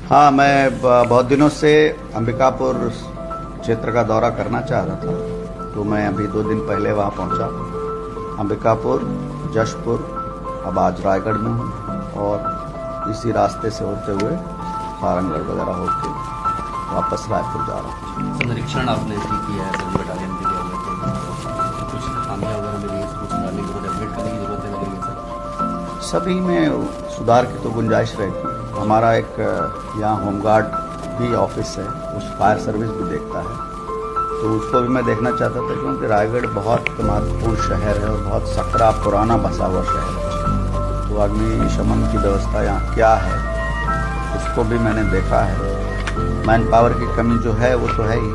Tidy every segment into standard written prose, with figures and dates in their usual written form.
हाँ, मैं बहुत दिनों से अंबिकापुर क्षेत्र का दौरा करना चाह रहा था, तो मैं अभी 2 दिन पहले वहाँ पहुँचा। अंबिकापुर, जशपुर, अब आज रायगढ़ में हूँ और इसी रास्ते से होते हुए सारंगगढ़ वगैरह होकर वापस रायपुर जा रहा हूँ। निरीक्षण आपने किया है, सभी बटालियन के लिए कुछ खामियां वगैरह मिली है, कुछ सुधारने की जरूरत, अपडेट करने की जरूरत है लगेगी सर? सभी में सुधार की तो गुंजाइश रहेगी। हमारा एक यहाँ होमगार्ड भी ऑफिस है, उस फायर सर्विस भी देखता है, तो उसको भी मैं देखना चाहता था, क्योंकि रायगढ़ बहुत महत्वपूर्ण शहर है और बहुत सकरा पुराना बसा हुआ शहर है। तो अग्निशमन की व्यवस्था यहाँ क्या है उसको भी मैंने देखा है। मैन पावर की कमी जो है वो तो है ही।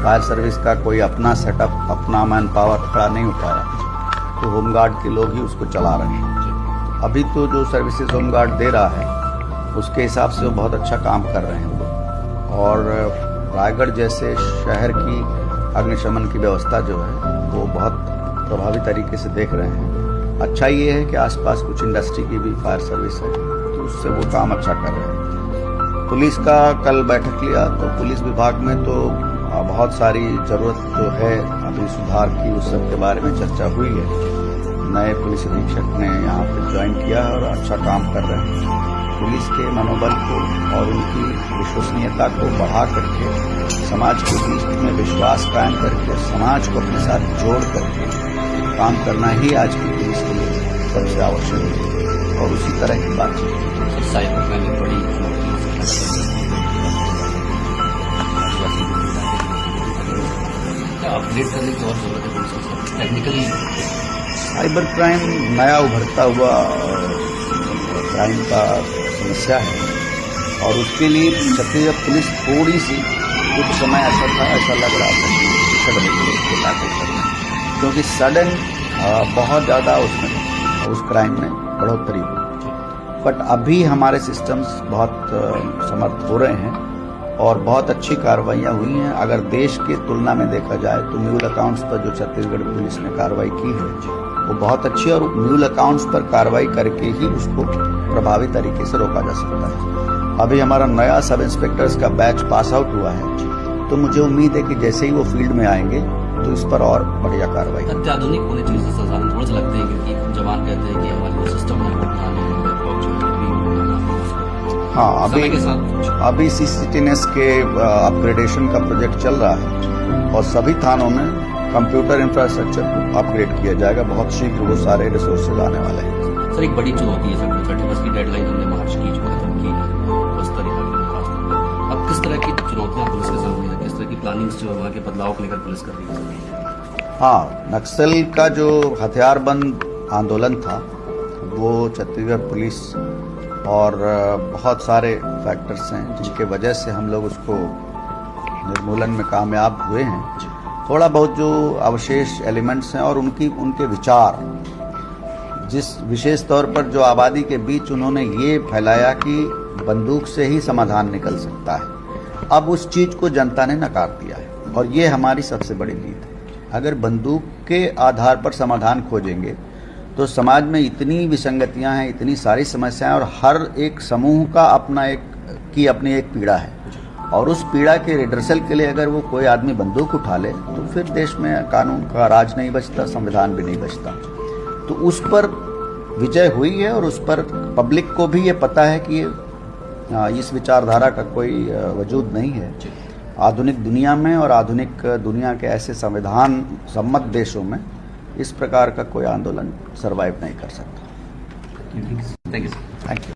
फायर सर्विस का कोई अपना सेटअप, अपना मैन पावर खड़ा नहीं हो पा रहा, तो होमगार्ड के लोग ही उसको चला रहे हैं। अभी तो जो सर्विसेज होमगार्ड दे रहा है उसके हिसाब से वो बहुत अच्छा काम कर रहे हैं लोग, और रायगढ़ जैसे शहर की अग्निशमन की व्यवस्था जो है वो बहुत प्रभावी तरीके से देख रहे हैं। अच्छा ये है कि आसपास कुछ इंडस्ट्री की भी फायर सर्विस है, तो उससे वो काम अच्छा कर रहे हैं। पुलिस का कल बैठक लिया, तो पुलिस विभाग में तो बहुत सारी जरूरत जो है अभी सुधार की, उस सब के बारे में चर्चा हुई है। नए पुलिस अधीक्षक ने यहाँ पे ज्वाइन किया और अच्छा काम कर रहे हैं। पुलिस के मनोबल को और उनकी विश्वसनीयता को बढ़ा करके समाज के बीच में विश्वास कायम करके समाज को अपने साथ जोड़ करके काम करना ही आज की पुलिस के लिए सबसे आवश्यक है, और उसी तरह की बातचीत। साइबर क्राइम बड़ी अपडेट करने की और जरूरत है पुलिस को टेक्निकली। साइबर क्राइम नया उभरता हुआ क्राइम का समस्या है, और उसके लिए छत्तीसगढ़ पुलिस थोड़ी सी कुछ समय ऐसा लग रहा था कि पिछड़ रही है इसको टैकल करने, क्योंकि सडन बहुत ज़्यादा उसमें उस क्राइम में बढ़ोतरी हुई। बट अभी हमारे सिस्टम्स बहुत समर्थ हो रहे हैं और बहुत अच्छी कार्रवाइयाँ हुई हैं। अगर देश की तुलना में देखा जाए तो म्यूल अकाउंट्स पर जो छत्तीसगढ़ पुलिस ने कार्रवाई की है वो बहुत अच्छी, और म्यूल अकाउंट्स पर कार्रवाई करके ही उसको प्रभावी तरीके से रोका जा सकता है। अभी हमारा नया सब इंस्पेक्टर्स का बैच पास आउट हुआ है, तो मुझे उम्मीद है कि जैसे ही वो फील्ड में आएंगे तो इस पर और बढ़िया कार्रवाई। अत्याधुनिक होने चाहिए साधारण थोड़ा सा लगता है, क्योंकि जवान कहते हैं कि हमारे सिस्टम में हाँ, अभी सीसीटीएनएस के अपग्रेडेशन का प्रोजेक्ट चल रहा है और सभी थानों में कंप्यूटर इंफ्रास्ट्रक्चर को अपग्रेड किया जाएगा। बहुत शीघ्र वो सारे रिसोर्सेज आने वाले हैं। सर, एक बड़ी चुनौती है सर, 31 की डेडलाइन हमने मार्च की जो खत्म की बस्तर अब किस तरह की चुनौतियां पुलिस के सामने है, किस तरह की प्लानिंग्स जो वहाँ के बदलाव को लेकर पुलिस कर रही है? हाँ, नक्सल का जो हथियारबंद आंदोलन था वो छत्तीसगढ़ पुलिस और बहुत सारे फैक्टर्स हैं जिनके वजह से हम लोग उसको निर्मूलन में कामयाब हुए हैं। थोड़ा बहुत जो अवशेष एलिमेंट्स हैं और उनके विचार, जिस विशेष तौर पर जो आबादी के बीच उन्होंने ये फैलाया कि बंदूक से ही समाधान निकल सकता है, अब उस चीज को जनता ने नकार दिया है, और ये हमारी सबसे बड़ी जीत है। अगर बंदूक के आधार पर समाधान खोजेंगे तो समाज में इतनी विसंगतियां हैं, इतनी सारी समस्याएं, और हर एक समूह का अपनी एक पीड़ा है, और उस पीड़ा के रिडर्सल के लिए अगर वो कोई आदमी बंदूक उठा ले तो फिर देश में कानून का राज नहीं बचता, संविधान भी नहीं बचता। तो उस पर विजय हुई है, और उस पर पब्लिक को भी ये पता है कि इस विचारधारा का कोई वजूद नहीं है आधुनिक दुनिया में, और आधुनिक दुनिया के ऐसे संविधान सम्मत देशों में इस प्रकार का कोई आंदोलन सरवाइव नहीं कर सकता। Thank you.